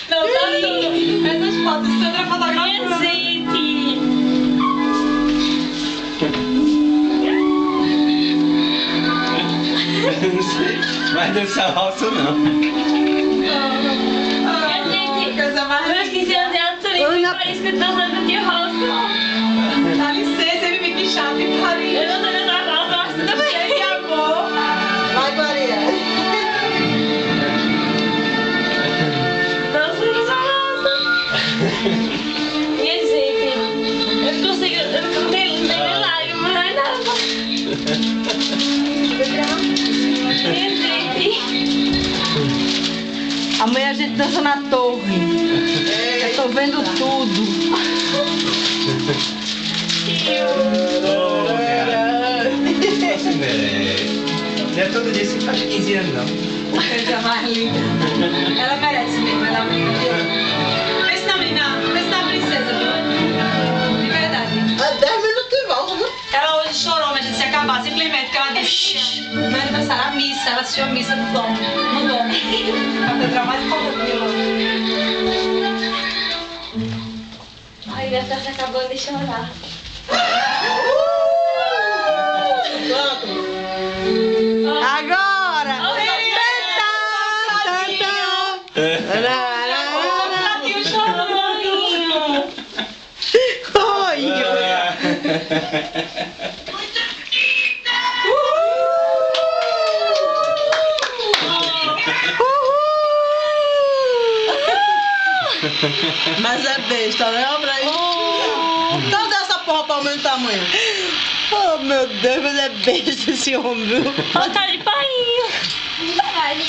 Não, tá tudo. Essas fotos, Sandra fotografando. Gente. Não sei, vai dançar valsa não. Coisa mais Meus 15 anos de Antônio, por isso que eu tô dando de rosto. Dá licença, ele me que chato e carinho. Eu não tô dando a rosto, tudo bem. Cheio de amor. Vai, Maria. Nossa, que rosto. Minha gente, eu não consigo, eu não tenho nem lágrimas, não é nada. Minha gente. Amanhã a gente dança na torre. Eu tô vendo tudo. Não é todo dia que você faz 15 anos não. Coisa mais linda. Ela merece mesmo, ela merece. Pensa na menina, pensa na princesa, viu? De verdade. É 10 minutos de volta, viu? Ela hoje chorou, mas se acabar, simplesmente, porque ela disse no meu aniversário, a missa, ela assistiu a missa do Dom, no Dom. A catedral mais importante de lá. Ai, minha taça acabou de chorar. Agora! Tadinho, chorinho. Oi! Mas é besta, né? Olha aí. Cadê essa porra pra aumentar o tamanho? Oh, meu Deus, mas é besta esse homem, viu? Olha, tá de painho.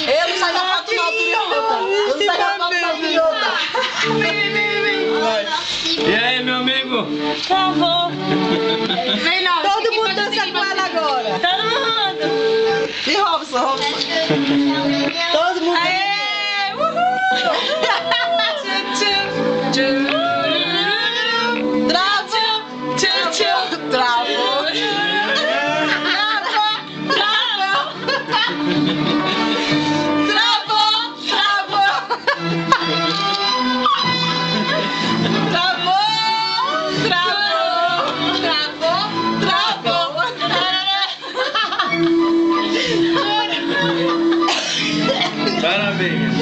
Eu não saio da foto na altura e outra. Eu não saio da foto na altura e outra. E aí, meu amigo? Travou. Vem não, Todo mundo dança com ela agora. Todo mundo. E Robson? Todo mundo. Aê! Uhul! Travou! Travou! Parabéns.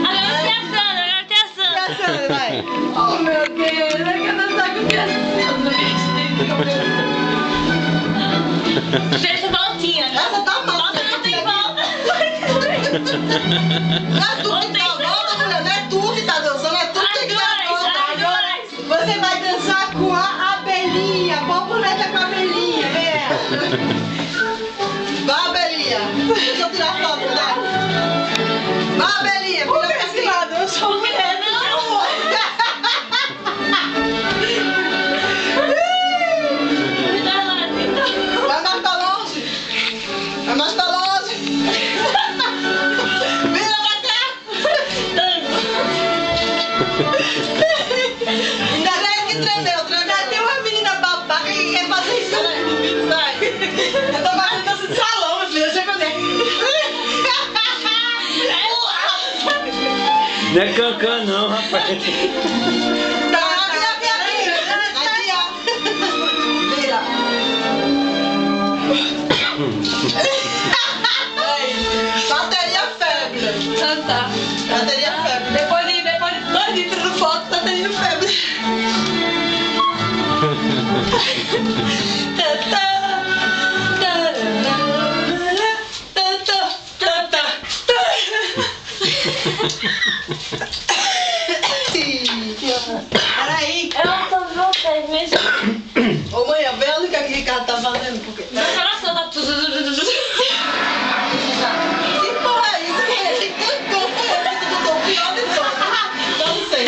Agora tem a Sandra, Vai. Oh meu Deus, eu quero dançar com criança. Deixa voltinha. Essa tá mal. Volta não tem volta. Não é tu que dá a volta, mulher. Não é tu que tá dançando, é tu que tem que dar a volta. Agora. Você vai dançar com a abelhinha. Borboleta com a abelhinha, vem. Vai, abelhinha. Deixa eu tirar a foto, né? Vai, abelhinha. Vira pra esse lado. Eu sou mulher, não. Vai mais pra longe. Vai mais pra longe. Vira pra cá. Ainda bem que tremeu. Tem uma menina babaca que quer fazer isso no vídeo, sai. Eu tô fazendo dança de salão, meu filho. Eu sei fazer. Não é cancã não, rapaz. Tá, vira aqui. Aqui, ó. Vira. Bateria febre. Ah, tá. Bateria febre. Depois de 2 litros de foto, tá tendo febre. Peraí. Eu não tô vendo vocês mesmo. Ô mãe, vê ali o que a Ricardo tá fazendo. Porque... Meu coração tá tudo. Que porra é isso? Esse cancão foi esse que botou o pior de todos. Dá licença.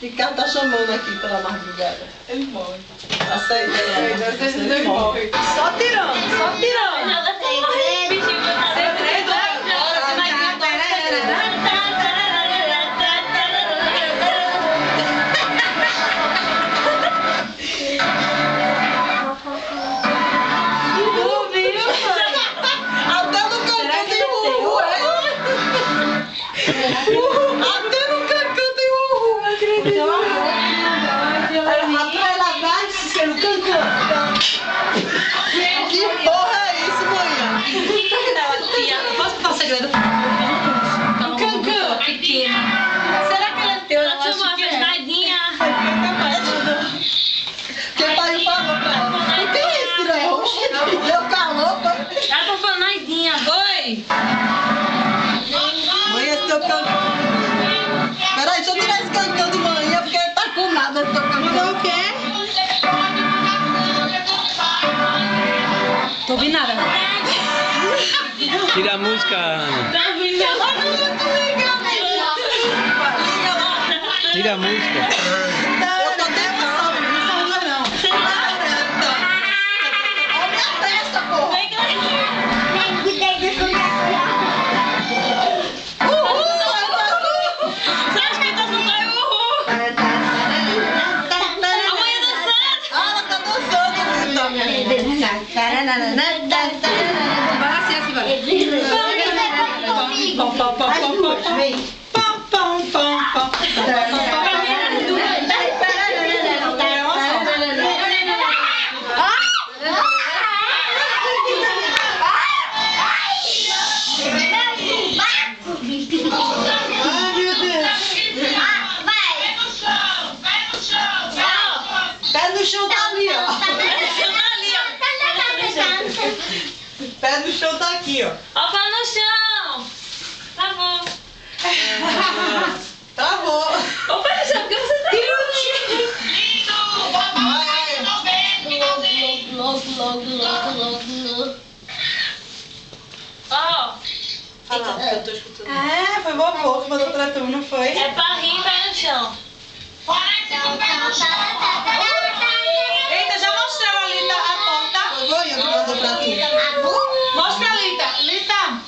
Ricardo tá chamando aqui pela madrugada. Ele morre. Aceita. Ele morre. Só tirando, só tirando. Nada tem. Bichinho, A aí. Manhã, esse teu canto. Peraí, deixa eu tirar esse cantão de manhã, porque ele tá com nada, esse teu cantão. Mandou o quê? Tô ouvindo nada. Tira a música, Ana. Tá ouvindo? Tira a música. Eu tô tentando, não sou não. Olha minha testa, porra. Vem cá. Você acha que tá sendo uhul? Amanhã dançando. Ah, ela tá dançando, Rita. Vai assim, vai. Pão, pão, pão, pão, pão, pão. Pão, pão, pão, pão. Ai, meu Deus. Pé no chão tá ali, ó. Pé no chão tá aqui, ó. Ó, pé no chão. Tá bom. Tá bom. Ô, pé no chão, por que você tá Ó, Eu tô escutando. É, foi vovô que mandou pra tu, não foi? é pra rir pé no chão. Eita, já mostrou a Lita a torta? Foi vovô que mandou pra tu. Mostra a Lita. Lita,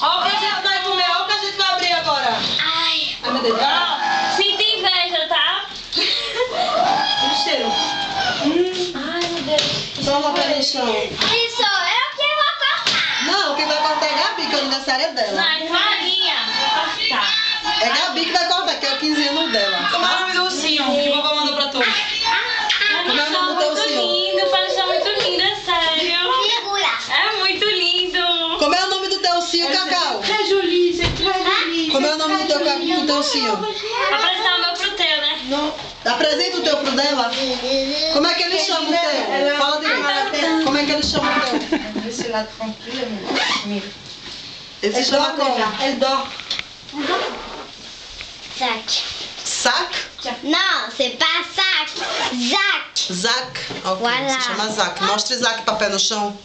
ó o que a gente vai comer, ó o que a gente vai abrir agora. Ai, Ai, meu Deus. ó, sinta inveja, tá? O cheiro. Ai, meu Deus. Toma pé no chão. Isso, eu que vou cortar. Não, quem vai cortar é Gabi, que o aniversário é dela. Mas Marinha, cortar. É Gabi que vai cortar, que é o 15 anos dela. Como é o nome do ursinho que o vovô mandou pra tu? Como é o nome do teu Muito ursinho? lindo, pode ser muito lindo, é sério. Segura. É muito lindo. Como é o nome do teu ursinho, Cacau? Como é o nome do teu ursinho? Apresentar o meu pro teu, né? Apresenta o teu pro dela. Como é que ele chama o teu? Fala direito. Como é que ele chama o teu? Esse lado tranquilo, amigo. Ele se chama como? Ele dorme. Zac. Sac? Não, c'est pas sac. Zac. Zac. Ok, Voilà. se chama Zac. Mostre Zac pra pé no chão.